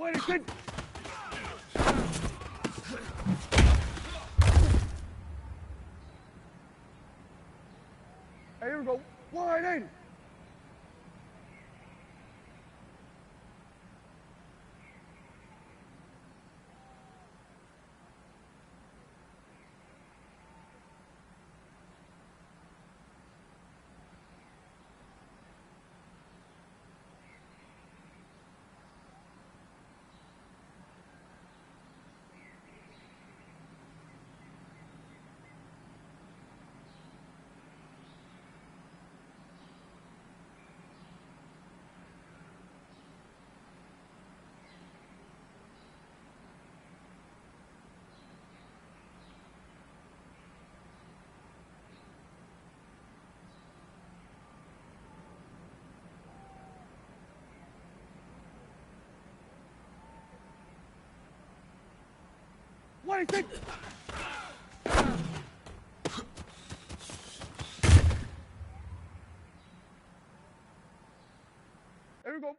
waiting. Hey, here we go. Wide 80. What do you think? There we go.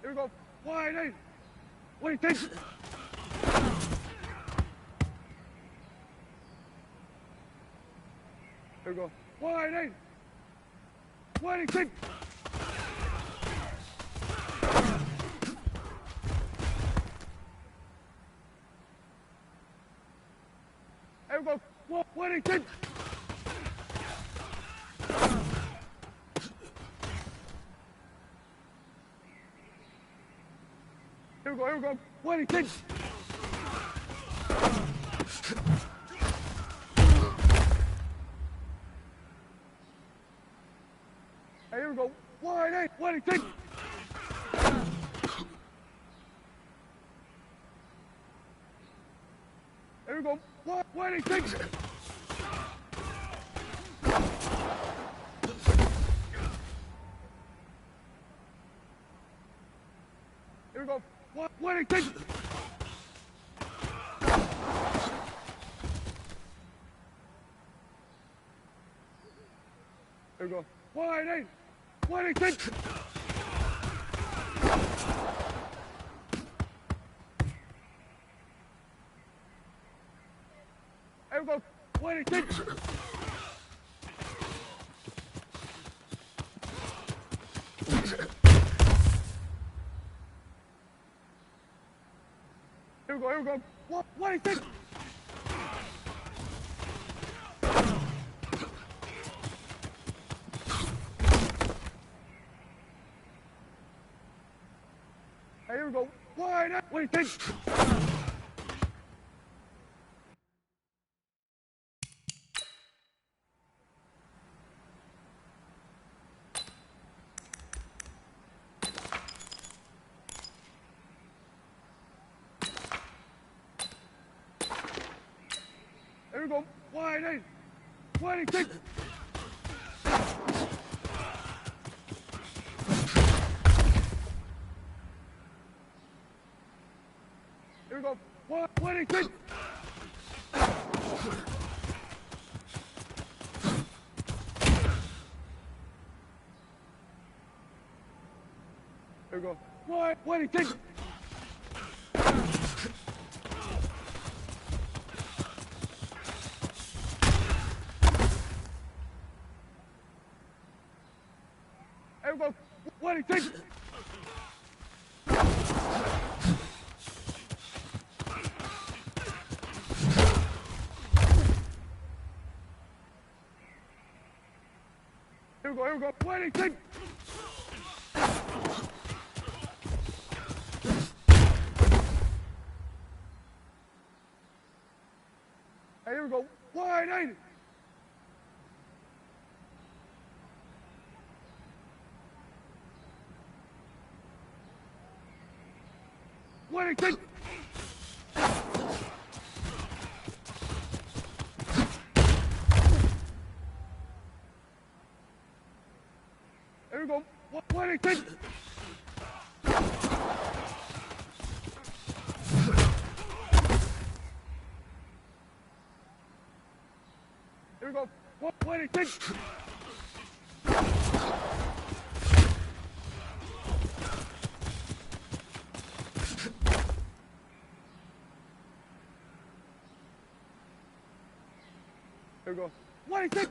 Here we go. Wide 80. What do you think? Here we go. Wide 80. What do you think? Here we go. What do you think? Here we go, here we go. What do you think? Hey, here we go. Wide 8. What do you think? Here we go. What do you think? Here we go. What do you think? Here we go. Wide 8. What do you think? Here we go. What do you think? Here we go, here we go. What do you think? Hey, here we go. Wide 8. What do you think? Here we go. Wide 8. What do you think? Here we go. What do you think? Here we go. What do you think? Here we go. What do you think? Here we go, here we go. What do you think? Hey, here we go. Wide 80. Why did There we go. Why did There we go. Why did There we go. Why did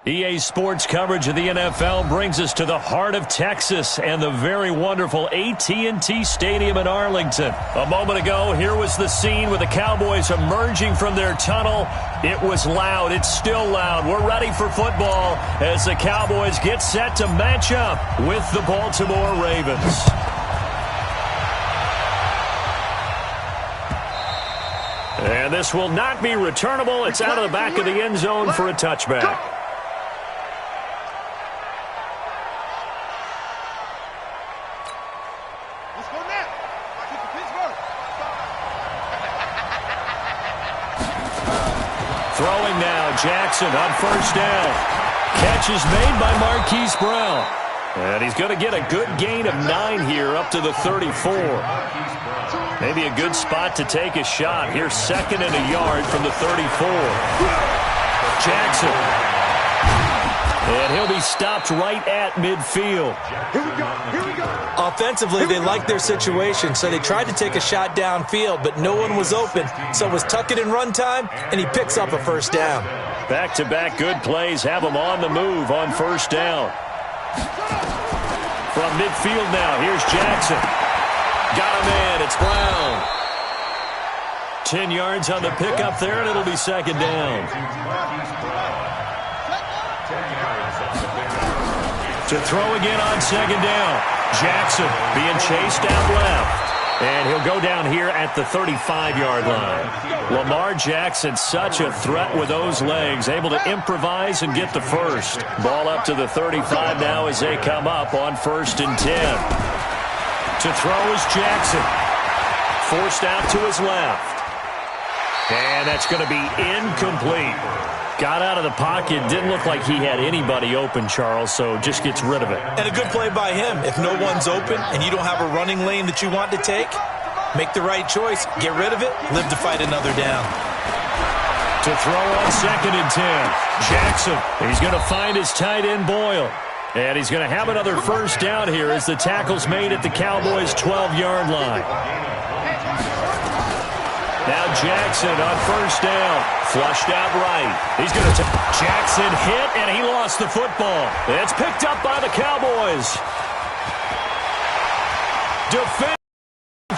EA Sports coverage of the NFL brings us to the heart of Texas and the very wonderful AT&T Stadium in Arlington. A moment ago, here was the scene with the Cowboys emerging from their tunnel. It was loud. It's still loud. We're ready for football as the Cowboys get set to match up with the Baltimore Ravens. And this will not be returnable. It's out of the back of the end zone for a touchback. Throwing now, Jackson on first down. Catch is made by Marquise Brown. And he's going to get a good gain of 9 here up to the 34. Maybe a good spot to take a shot. Here's 2nd and a yard from the 34. Jackson. And he'll be stopped right at midfield. Here we go. Offensively, they liked their situation, so they tried to take a shot downfield, but no one was open. So it was tuck it in run time, and he picks up a first down. Back-to-back good plays have him on the move on first down. From midfield now, here's Jackson. Got him in. It's Brown. 10 yards on the pickup there, and it'll be 2nd down. To throw again on 2nd down. Jackson being chased down left. And he'll go down here at the 35-yard line. Lamar Jackson, such a threat with those legs, able to improvise and get the first. Ball up to the 35 now as they come up on 1st and 10. To throw is Jackson. Forced out to his left. And that's going to be incomplete. Got out of the pocket. Didn't look like he had anybody open, Charles, so just gets rid of it. And a good play by him. If no one's open and you don't have a running lane that you want to take, make the right choice. Get rid of it. Live to fight another down. To throw on 2nd and 10. Jackson. He's going to find his tight end, Boyle. And he's going to have another first down here as the tackle's made at the Cowboys' 12-yard line. Now Jackson on first down. Flushed out right. He's going to Jackson hit, and he lost the football. It's picked up by the Cowboys. Defense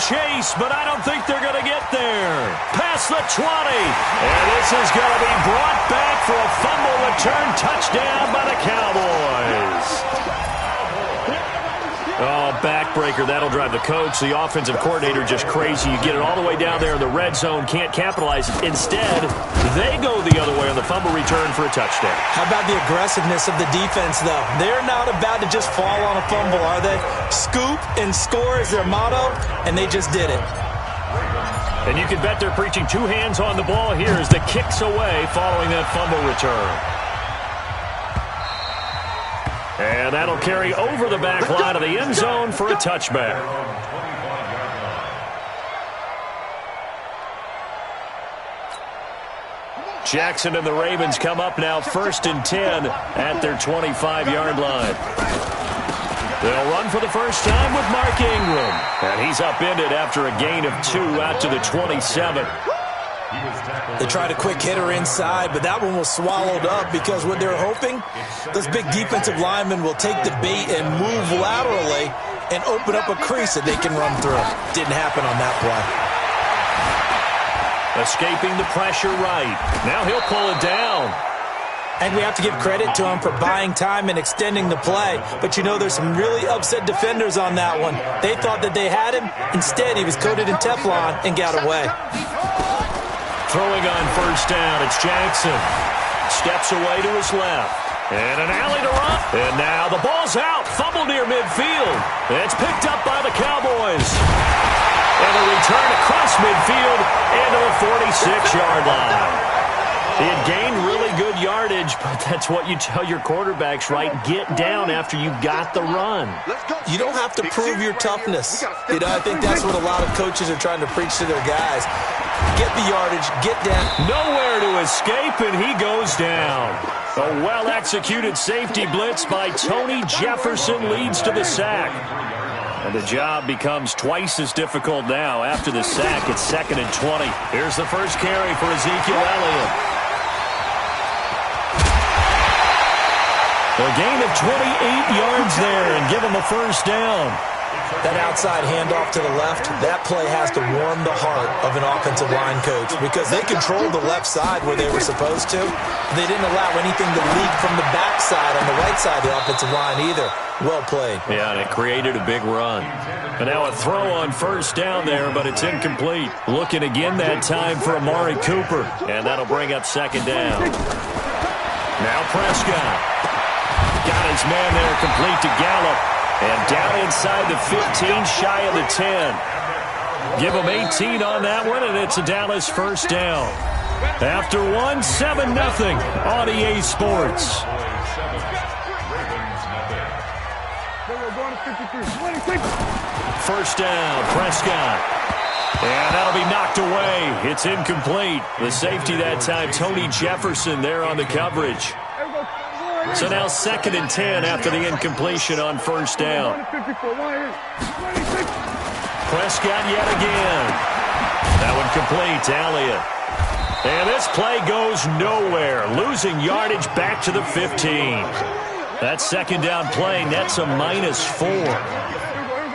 chase, but I don't think they're going to get there. Past the 20. And this is going to be brought back for a fumble return touchdown by the Cowboys. Oh, backbreaker. That'll drive the coach, the offensive coordinator, just crazy. You get it all the way down there in the red zone, can't capitalize. Instead, they go the other way on the fumble return for a touchdown. How about the aggressiveness of the defense, though? They're not about to just fall on a fumble, are they? Scoop and score is their motto, and they just did it. And you can bet they're preaching 2 hands on the ball here as the kick's away following that fumble return. And that'll carry over the back line of the end zone for a touchback. Jackson and the Ravens come up now 1st and 10 at their 25-yard line. They'll run for the first time with Mark Ingram. And he's upended after a gain of 2 out to the 27. They tried a quick hitter inside, but that one was swallowed up because what they're hoping, those big defensive linemen will take the bait and move laterally and open up a crease that they can run through. Didn't happen on that play. Escaping the pressure right. Now he'll pull it down. And we have to give credit to him for buying time and extending the play. But you know, there's some really upset defenders on that one. They thought that they had him. Instead, he was coated in Teflon and got away. Throwing on first down, it's Jackson. Steps away to his left. And an alley to run. And now the ball's out. Fumble near midfield. It's picked up by the Cowboys. And a return across midfield into the 46-yard line. He had gained really good yardage, but that's what you tell your quarterbacks, right? Get down after you got the run. You don't have to prove your toughness. You know, I think that's what a lot of coaches are trying to preach to their guys. Get the yardage, get down. Nowhere to escape, and he goes down. A well-executed safety blitz by Tony Jefferson leads to the sack. And the job becomes twice as difficult now. After the sack, it's 2nd and 20. Here's the first carry for Ezekiel Elliott. A gain of 28 yards there and give them a first down. That outside handoff to the left, that play has to warm the heart of an offensive line coach because they controlled the left side where they were supposed to. They didn't allow anything to leak from the backside on the right side of the offensive line either. Well played. Yeah, and it created a big run. And now a throw on first down there, but it's incomplete. Looking again that time for Amari Cooper. And that'll bring up second down. Now Prescott. Got his man there complete to Gallup. And down inside the 15, shy of the 10. Give him 18 on that one, and it's a Dallas first down. After one, 7-0 on EA Sports. First down, Prescott. And that'll be knocked away. It's incomplete. The safety that time, Tony Jefferson there on the coverage. So now 2nd and 10 after the incompletion on first down. Prescott yet again. That one complete to Elliott. And this play goes nowhere. Losing yardage back to the 15. That second down play nets a -4.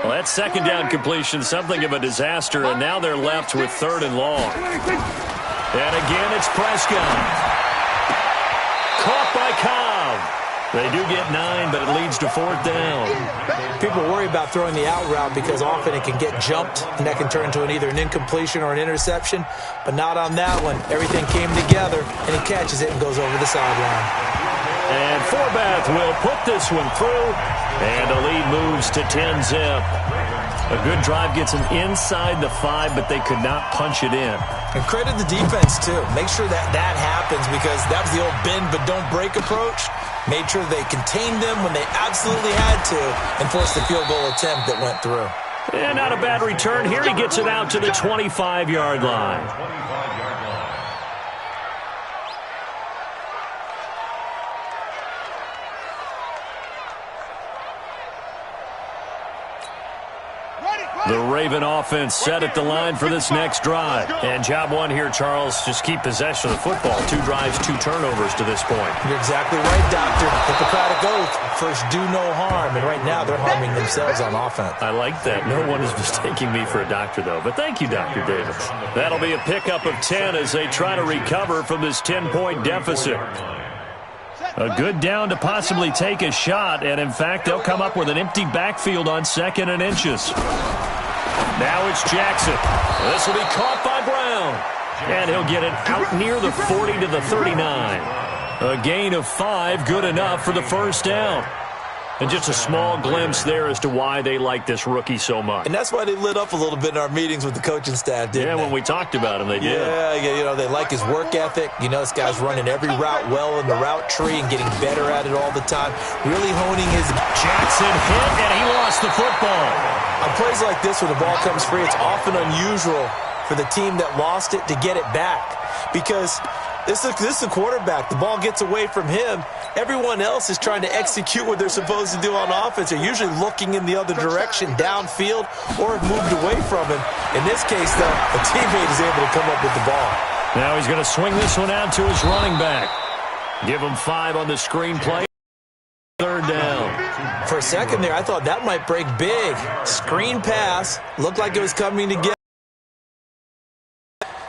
Well, that second down completion, something of a disaster, and now they're left with 3rd and long. And again, it's Prescott. Caught by Cobb. They do get 9, but it leads to 4th down. People worry about throwing the out route because often it can get jumped, and that can turn into either an incompletion or an interception, but not on that one. Everything came together, and he catches it and goes over the sideline. And Forbath will put this one through, and the lead moves to 10-zip. A good drive gets them inside the 5, but they could not punch it in. And credit the defense, too. Make sure that happens because that was the old bend but don't break approach. Made sure they contained them when they absolutely had to and forced the field goal attempt that went through. And not a bad return here. He gets it out to the 25-yard line. The Raven offense set at the line for this next drive. And job one here, Charles, just keep possession of the football. 2 drives, 2 turnovers to this point. You're exactly right, Doctor. Hippocratic oath. First, do no harm. And right now, they're harming themselves on offense. I like that. No one is mistaking me for a doctor, though. But thank you, Dr. Davis. That'll be a pickup of 10 as they try to recover from this 10-point deficit. A good down to possibly take a shot. And, in fact, they'll come up with an empty backfield on 2nd and inches. Now it's Jackson. This will be caught by Brown. And he'll get it out near the 40 to the 39. A gain of 5, good enough for the first down. And just a small glimpse there as to why they like this rookie so much. And that's why they lit up a little bit in our meetings with the coaching staff, didn't they? Yeah, when we talked about him, they did. Yeah, you know, they like his work ethic. You know, this guy's running every route well in the route tree and getting better at it all the time. Really honing his... Jackson hit, and he lost the football. On plays like this where the ball comes free, it's often unusual for the team that lost it to get it back. Because this is the quarterback. The ball gets away from him. Everyone else is trying to execute what they're supposed to do on offense. They're usually looking in the other direction, downfield, or have moved away from him. In this case, though, a teammate is able to come up with the ball. Now he's going to swing this one out to his running back. Give him 5 on the screenplay. 3rd down. For a second there, I thought that might break big. Screen pass. Looked like it was coming together.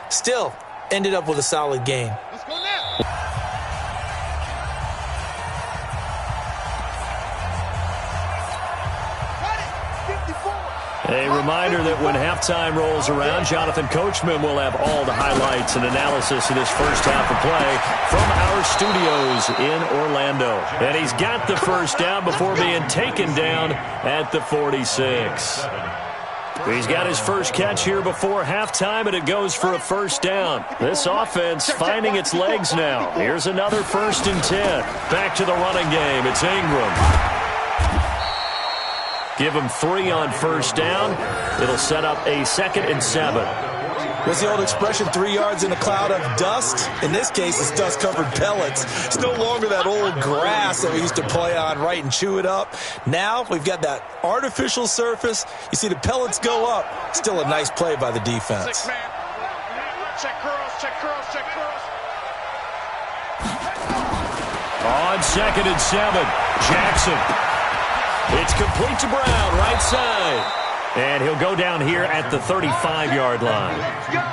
Still, ended up with a solid gain. Let's go now. A reminder that when halftime rolls around, Jonathan Coachman will have all the highlights and analysis of this first half of play from our studios in Orlando. And he's got the first down before being taken down at the 46. He's got his first catch here before halftime, and it goes for a first down. This offense finding its legs now. Here's another 1st and 10. Back to the running game. It's Ingram. Give him 3 on first down. It'll set up a 2nd and 7. What's the old expression, 3 yards in a cloud of dust? In this case, it's dust-covered pellets. It's no longer that old grass that we used to play on, right, and chew it up. Now we've got that artificial surface. You see the pellets go up. Still a nice play by the defense. 6 man. Check curls, check curls, check curls. On 2nd and 7. Jackson. It's complete to Brown, right side. And he'll go down here at the 35-yard line.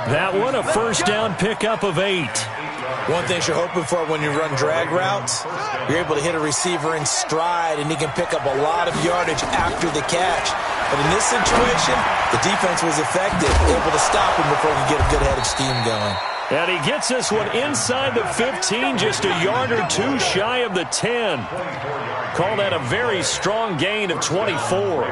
That one, a first down pickup of 8. One thing you're hoping for when you run drag routes, you're able to hit a receiver in stride, and he can pick up a lot of yardage after the catch. But in this situation, the defense was effective, able to stop him before he could get a good head of steam going. And he gets this one inside the 15, just a yard or two shy of the 10. Call that a very strong gain of 24.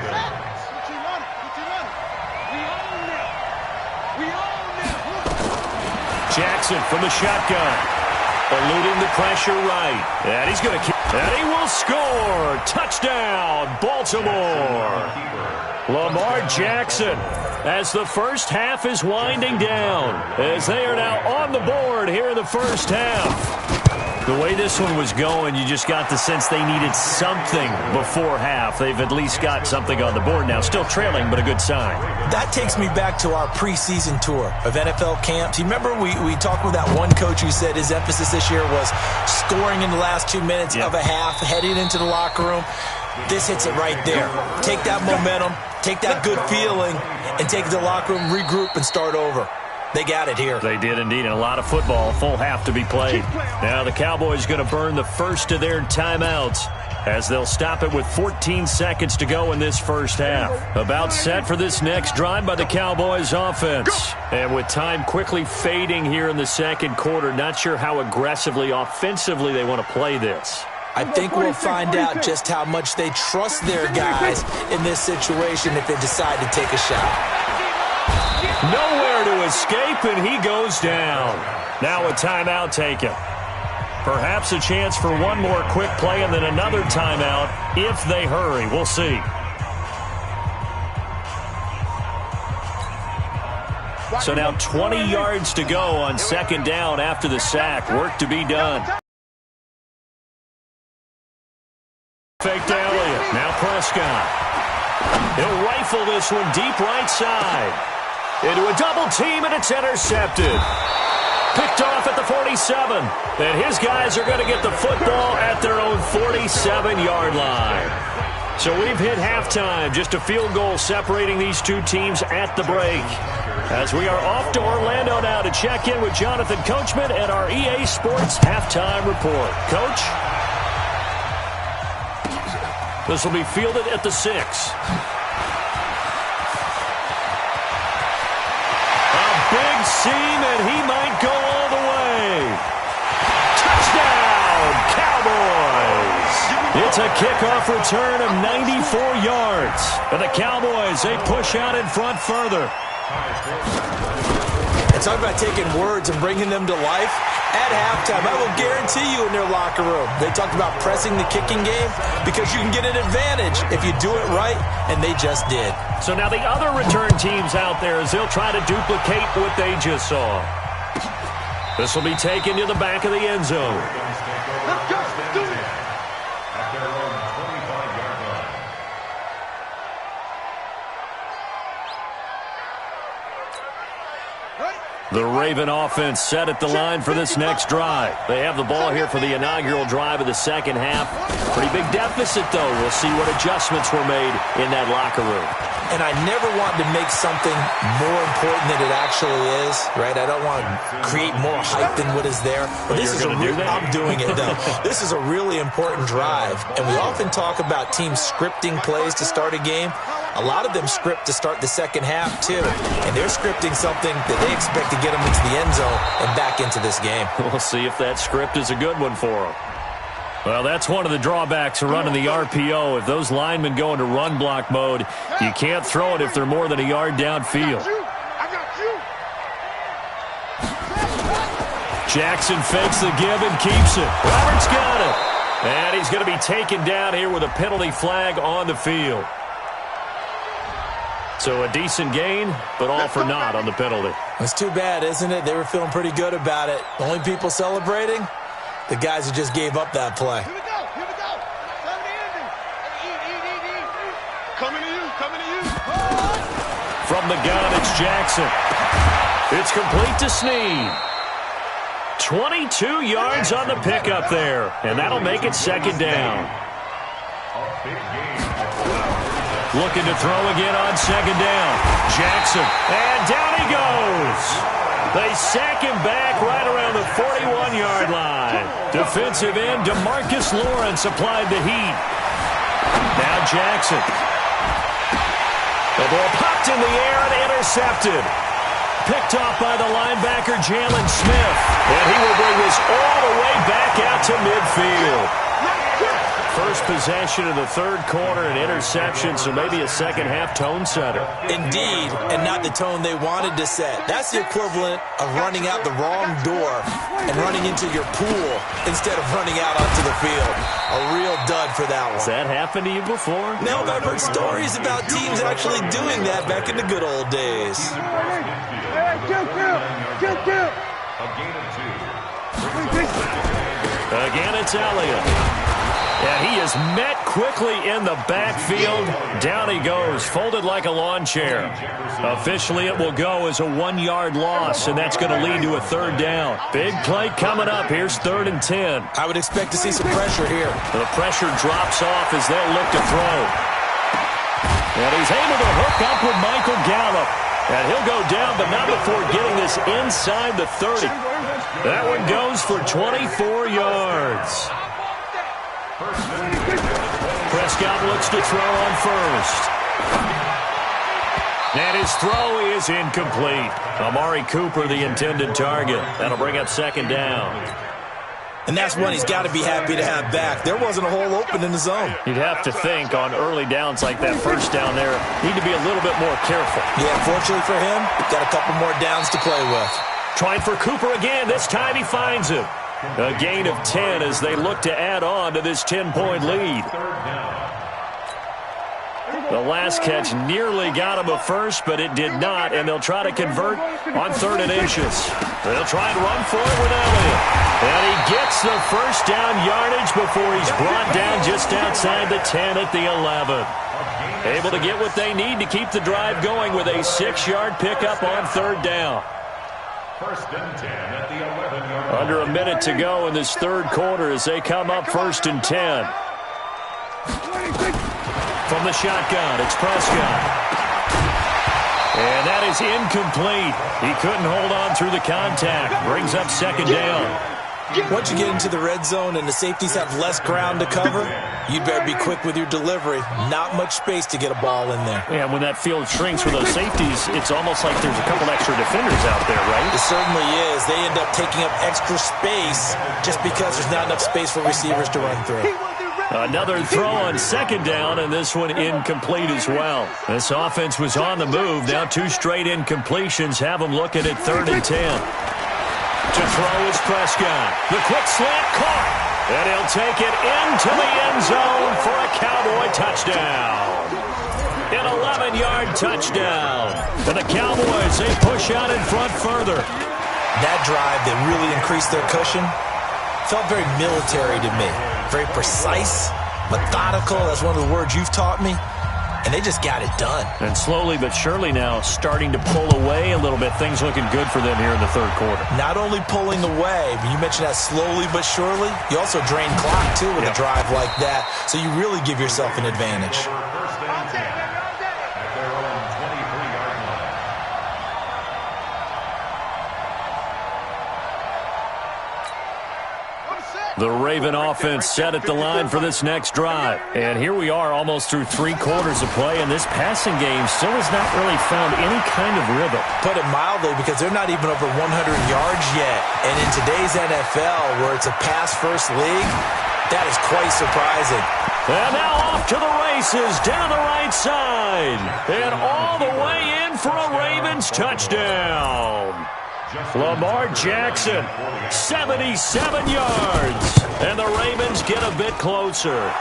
Jackson from the shotgun, eluding the pressure right. And he's going to kick. And he will score. Touchdown, Baltimore. Lamar Jackson, as the first half is winding down, as they are now on the board here in the first half. The way this one was going, you just got the sense they needed something before half. They've at least got something on the board now. Still trailing, but a good sign. That takes me back to our preseason tour of NFL camps. You remember we talked with that one coach who said his emphasis this year was scoring in the last 2 minutes of a half, heading into the locker room. This hits it right there. Take that momentum, take that good feeling, and take it to the locker room, regroup, and start over. They got it here. They did indeed, and a lot of football, full half to be played. Now the Cowboys going to burn the first of their timeouts as they'll stop it with 14 seconds to go in this first half. About set for this next drive by the Cowboys offense. And with time quickly fading here in the second quarter, not sure how aggressively, offensively they want to play this. I think we'll find out just how much they trust their guys in this situation if they decide to take a shot. Nowhere to escape, and he goes down. Now a timeout taken. Perhaps a chance for one more quick play and then another timeout if they hurry. We'll see. So now 20 yards to go on second down after the sack. Work to be done. Fake to Elliott. Now Prescott. He'll rifle this one deep right side. Into a double team, and it's intercepted. Picked off at the 47. And his guys are going to get the football at their own 47-yard line. So we've hit halftime. Just a field goal separating these two teams at the break. As we are off to Orlando now to check in with Jonathan Coachman and our EA Sports halftime report. Coach? This will be fielded at the 6. Big seam, and he might go all the way. Touchdown, Cowboys! It's a kickoff return of 94 yards. And the Cowboys, they push out in front further. And talk about taking words and bringing them to life. At halftime, I will guarantee you in their locker room, they talked about pressing the kicking game because you can get an advantage if you do it right, and they just did. So now the other return teams out there as they'll try to duplicate what they just saw. This will be taken to the back of the end zone. Let's go. Do it. The Raven offense set at the line for this next drive. They have the ball here for the inaugural drive of the second half. Pretty big deficit, though. We'll see what adjustments were made in that locker room. And I never want to make something more important than it actually is, right? I don't want to create more hype than what is there. But this is I'm doing it, though. This is a really important drive. And we often talk about teams scripting plays to start a game. A lot of them script to start the second half, too. And they're scripting something that they expect to get them into the end zone and back into this game. We'll see if that script is a good one for them. Well, that's one of the drawbacks of running the RPO. If those linemen go into run block mode, you can't throw it if they're more than a yard downfield. I got you. Jackson fakes the give and keeps it. Roberts got it. And he's going to be taken down here with a penalty flag on the field. So a decent gain, but all for naught on the penalty. It's too bad, isn't it? They were feeling pretty good about it. The only people celebrating, the guys who just gave up that play. Here we go. Here we go. Coming to you. Coming to you. From the gun, it's Jackson. It's complete to Snead. 22 yards on the pickup there, and that'll make it second down. Looking to throw again on second down. Jackson, and down he goes. They sack him back right around the 41-yard line. Defensive end DeMarcus Lawrence applied the heat. Now Jackson. The ball popped in the air and intercepted. Picked off by the linebacker Jalen Smith. And he will bring this all the way back out to midfield. First possession of the third quarter, an interception, so maybe a second-half tone setter. Indeed, and not the tone they wanted to set. That's the equivalent of running out the wrong door and running into your pool instead of running out onto the field. A real dud for that one. Has that happened to you before? No, but I've heard stories about teams actually doing that back in the good old days. Again, it's Elliott. And he is met quickly in the backfield. Down he goes, folded like a lawn chair. Officially, it will go as a 1-yard loss, and that's going to lead to a third down. Big play coming up. Here's 3rd and 10. I would expect to see some pressure here. The pressure drops off as they'll look to throw. And he's able to hook up with Michael Gallup. And he'll go down, but not before getting this inside the 30. That one goes for 24 yards. Prescott looks to throw on first. And his throw is incomplete. Amari Cooper, the intended target. That'll bring up 2nd down. And that's one he's got to be happy to have back. There wasn't a hole open in the zone. You'd have to think on early downs like that first down there, need to be a little bit more careful. Yeah, fortunately for him, got a couple more downs to play with. Trying for Cooper again. This time he finds him. A gain of 10 as they look to add on to this 10-point lead. The last catch nearly got him a first, but it did not, and they'll try to convert on 3rd and inches. They'll try and run for it with Elliott. And he gets the first down yardage before he's brought down just outside the 10 at the 11. Able to get what they need to keep the drive going with a 6-yard pickup on 3rd down. 1st and 10 at the 11-yard line. Under a minute to go in this third quarter as they come up 1st and 10. From the shotgun, it's Prescott. And that is incomplete. He couldn't hold on through the contact. Brings up 2nd down. Once you get into the red zone and the safeties have less ground to cover, you'd better be quick with your delivery. Not much space to get a ball in there. Yeah, when that field shrinks with those safeties, it's almost like there's a couple extra defenders out there, right? It certainly is. They end up taking up extra space just because there's not enough space for receivers to run through. Another throw on 2nd down, and this one incomplete as well. This offense was on the move. Now 2 straight incompletions have them looking at 3rd and 10. To throw is Prescott. The quick slant caught. And he'll take it into the end zone for a Cowboy touchdown. An 11-yard touchdown. And the Cowboys, they push out in front further. That drive that really increased their cushion felt very military to me. Very precise, methodical. That's one of the words you've taught me. And they just got it done. And slowly but surely now starting to pull away a little bit. Things looking good for them here in the third quarter. Not only pulling away, but you mentioned that slowly but surely. You also drain clock, too, with a drive like that. So you really give yourself an advantage. The Raven offense set at the line for this next drive. And here we are almost through 3 quarters of play, and this passing game still has not really found any kind of rhythm. Put it mildly, because they're not even over 100 yards yet. And in today's NFL, where it's a pass-first league, that is quite surprising. And now off to the races, down the right side. And all the way in for a Ravens touchdown. Lamar Jackson, 77 yards. And the Ravens get a bit closer.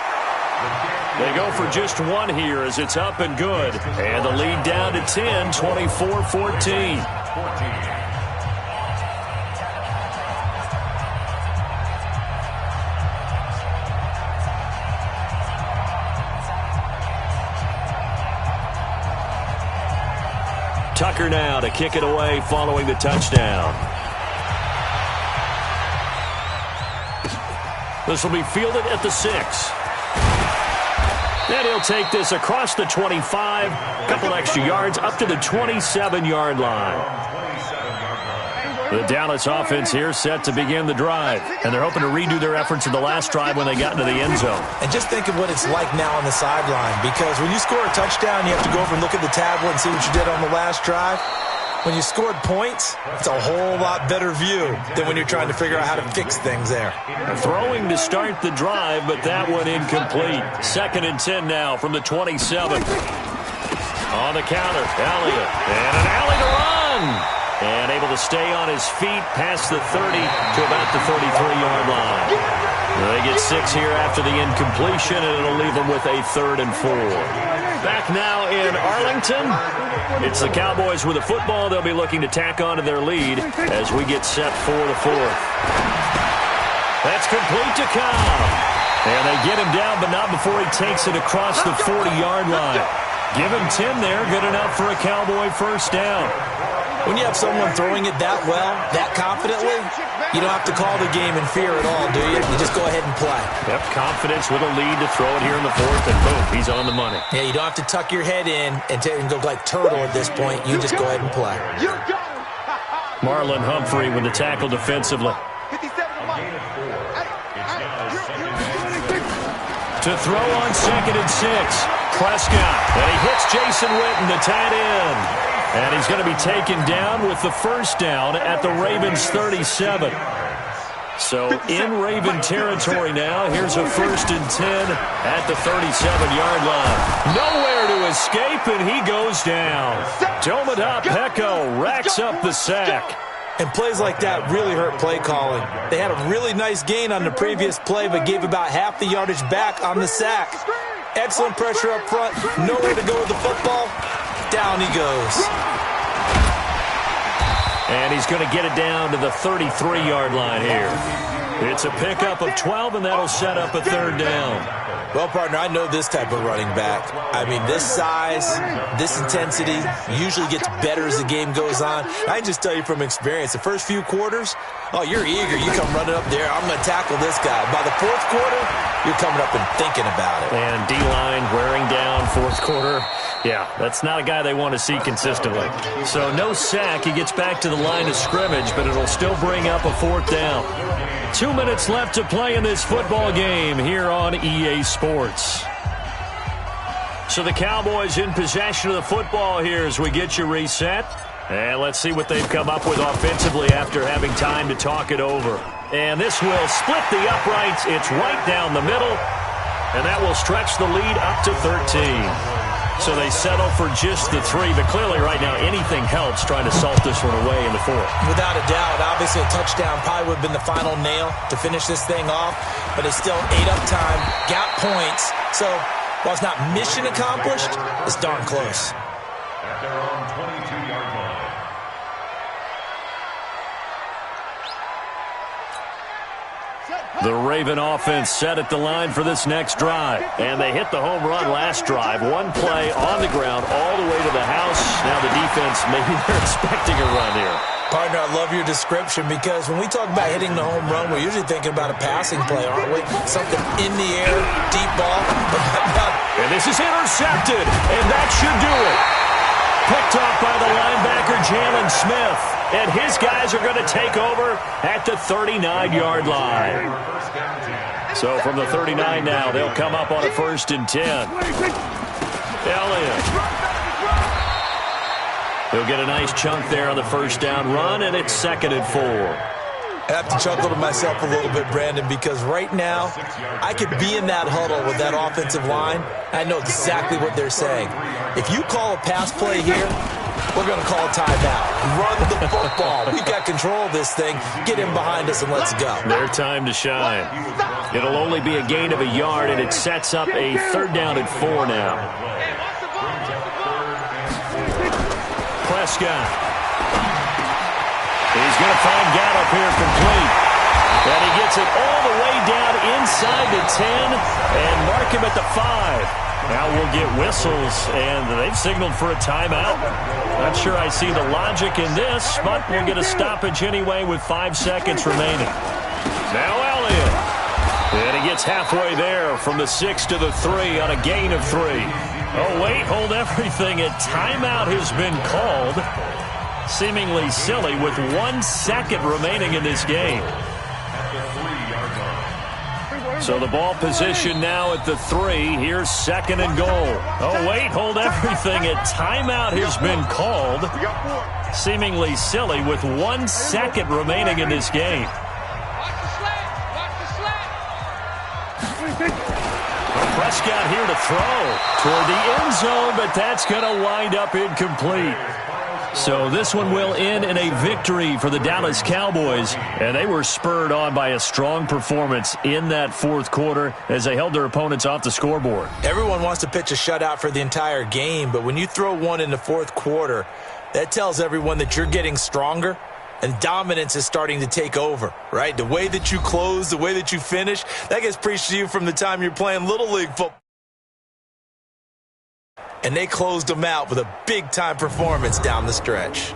They go for just one here as it's up and good. And the lead down to 10, 24-14. Tucker now to kick it away following the touchdown. This will be fielded at the 6. And he'll take this across the 25, a couple extra yards, up to the 27-yard line. The Dallas offense here set to begin the drive, and they're hoping to redo their efforts in the last drive when they got into the end zone. And just think of what it's like now on the sideline, because when you score a touchdown, you have to go over and look at the tablet and see what you did on the last drive. When you scored points, it's a whole lot better view than when you're trying to figure out how to fix things there. Throwing to start the drive, but that one incomplete. 2nd and 10 now from the 27. On the counter, Elliott, and an alley to run. And able to stay on his feet past the 30 to about the 33-yard line. They get 6 here after the incompletion, and it'll leave them with a 3rd and 4. Back now in Arlington. It's the Cowboys with the football. They'll be looking to tack on to their lead as we get set for the 4th. That's complete to Cobb. And they get him down, but not before he takes it across the 40-yard line. Give him 10 there. Good enough for a Cowboy first down. When you have someone throwing it that well, that confidently, you don't have to call the game in fear at all, do you? You just go ahead and play. Yep, confidence with a lead to throw it here in the 4th, and boom, he's on the money. Yeah, you don't have to tuck your head in and go like turtle at this point. You just go ahead and play. Marlon Humphrey with the tackle defensively. To throw on 2nd and 6. Prescott, and he hits Jason Witten, the tight end. And he's going to be taken down with the first down at the Ravens' 37. So in Raven territory now. Here's a 1st and 10 at the 37-yard line. Nowhere to escape, and he goes down. Domodop Peko racks up the sack. And plays like that really hurt play calling. They had a really nice gain on the previous play, but gave about half the yardage back on the sack. Excellent pressure up front. Nowhere to go with the football. Down he goes. And he's going to get it down to the 33-yard line here. It's a pickup of 12, and that'll set up a 3rd down. Well, partner, I know this type of running back. I mean, this size, this intensity usually gets better as the game goes on. I can just tell you from experience, the first few quarters, oh, you're eager. You come running up there, I'm going to tackle this guy. By the 4th quarter, you're coming up and thinking about it. And D-line wearing down 4th quarter. Yeah, that's not a guy they want to see consistently. So no sack. He gets back to the line of scrimmage, but it'll still bring up a 4th down. 2 minutes left to play in this football game here on EA Sports. So the Cowboys in possession of the football here as we get you reset. And let's see what they've come up with offensively after having time to talk it over. And this will split the uprights. It's right down the middle. And that will stretch the lead up to 13. So they settle for just the 3, but clearly right now anything helps trying to salt this one away in the 4th. Without a doubt, obviously a touchdown probably would have been the final nail to finish this thing off, but it's still ate up time, got points. So while it's not mission accomplished, it's darn close. At their own 22-yard line. The Raven offense set at the line for this next drive. And they hit the home run last drive. One play on the ground all the way to the house. Now the defense, maybe they're expecting a run here. Partner, I love your description because when we talk about hitting the home run, we're usually thinking about a passing play, aren't we? Something in the air, deep ball. And this is intercepted, and that should do it. Picked off by the linebacker, Jalen Smith. And his guys are going to take over at the 39-yard line. So from the 39 now, they'll come up on a 1st and 10. Elliott. He'll get a nice chunk there on the 1st down run, and it's 2nd and 4. I have to chuckle to myself a little bit, Brandon, because right now I could be in that huddle with that offensive line. I know exactly what they're saying. If you call a pass play here, we're going to call a timeout. Run the football. We've got control of this thing. Get in behind us and let's go. Their time to shine. It'll only be a gain of a yard, and it sets up a 3rd down and 4 now. Prescott. He's going to find Gallup here complete. And he gets it all the way down inside the 10 and mark him at the 5. Now we'll get whistles, and they've signaled for a timeout. Not sure I see the logic in this, but we'll get a stoppage anyway with 5 seconds remaining. Now Elliott. And he gets halfway there from the 6 to the 3 on a gain of 3. Oh, wait, hold everything. A timeout has been called. Seemingly silly with 1 second remaining in this game. So the ball position now at the 3. Here's 2nd and goal. Oh, wait, hold everything. A timeout has been called. Seemingly silly with 1 second remaining in this game. Prescott here to throw toward the end zone, but that's going to wind up incomplete. So this one will end in a victory for the Dallas Cowboys, and they were spurred on by a strong performance in that 4th quarter as they held their opponents off the scoreboard. Everyone wants to pitch a shutout for the entire game, but when you throw one in the 4th quarter, that tells everyone that you're getting stronger and dominance is starting to take over, right? The way that you close, the way that you finish, that gets preached to you from the time you're playing Little League football. And they closed them out with a big-time performance down the stretch.